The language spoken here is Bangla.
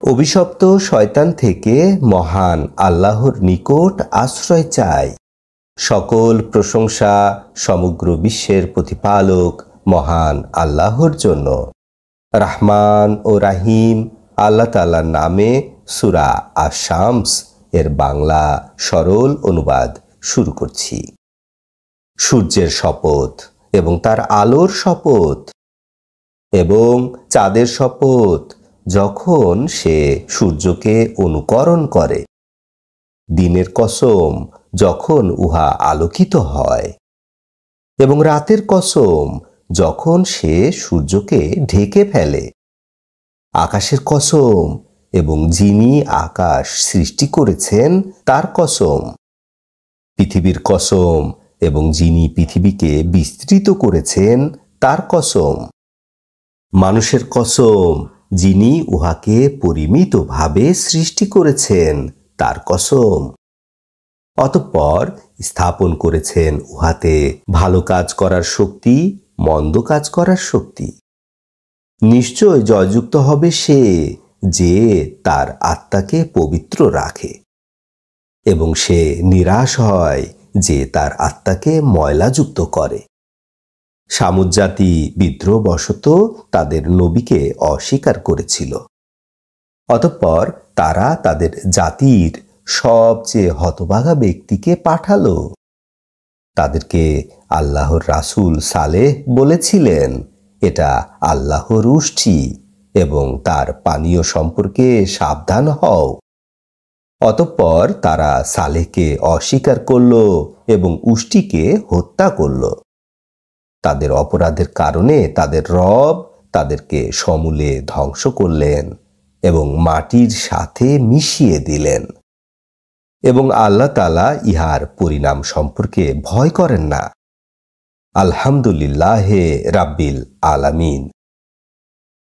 অভিশপ্ত শয়তান থেকে মহান আল্লাহর নিকট আশ্রয় চাই। সকল প্রশংসা সমগ্র বিশ্বের প্রতিপালক মহান আল্লাহর জন্য। রহমান ও রাহিম আল্লাহ তাআলার নামে সূরা আশ-শামস এর বাংলা সরল অনুবাদ শুরু করছি। সূর্যের শপথ এবং তার আলোর শপথ এবং চাঁদের শপথ, যখন সে সূর্যকে অনুকরণ করে। দিনের কসম, যখন উহা আলোকিত হয়, এবং রাতের কসম, যখন সে সূর্যকে ঢেকে ফেলে। আকাশের কসম এবং যিনি আকাশ সৃষ্টি করেছেন তার কসম। পৃথিবীর কসম এবং যিনি পৃথিবীকে বিস্তৃত করেছেন তার কসম। মানুষের কসম, যিনি উহাকে পরিমিতভাবে সৃষ্টি করেছেন তার কসম। অতঃপর স্থাপন করেছেন উহাতে ভালো কাজ করার শক্তি, মন্দ কাজ করার শক্তি। নিশ্চয় জয়যুক্ত হবে সে যে তার আত্মাকে পবিত্র রাখে, এবং সে নিরাশ হয় যে তার আত্মাকে ময়লাযুক্ত করে। সামুদ জাতি বিদ্রোহবশত তাদের নবীকে অস্বীকার করেছিল। অতঃপর তারা তাদের জাতির সবচেয়ে হতভাগা ব্যক্তিকে পাঠালো। তাদেরকে আল্লাহর রাসূল সালেহ বলেছিলেন, এটা আল্লাহর উষ্টি এবং তার পানীয় সম্পর্কে সাবধান হও। অতঃপর তারা সালেহকে অস্বীকার করল এবং উষ্টিকে হত্যা করল। তাদের অপরাধের কারণে তাদের রব তাদেরকে সমূলে ধ্বংস করলেন এবং মাটির সাথে মিশিয়ে দিলেন, এবং আল্লাহ তাআলা ইহার পরিণাম সম্পর্কে ভয় করেন না। আলহামদুলিল্লাহে রাব্বিল আলামিন।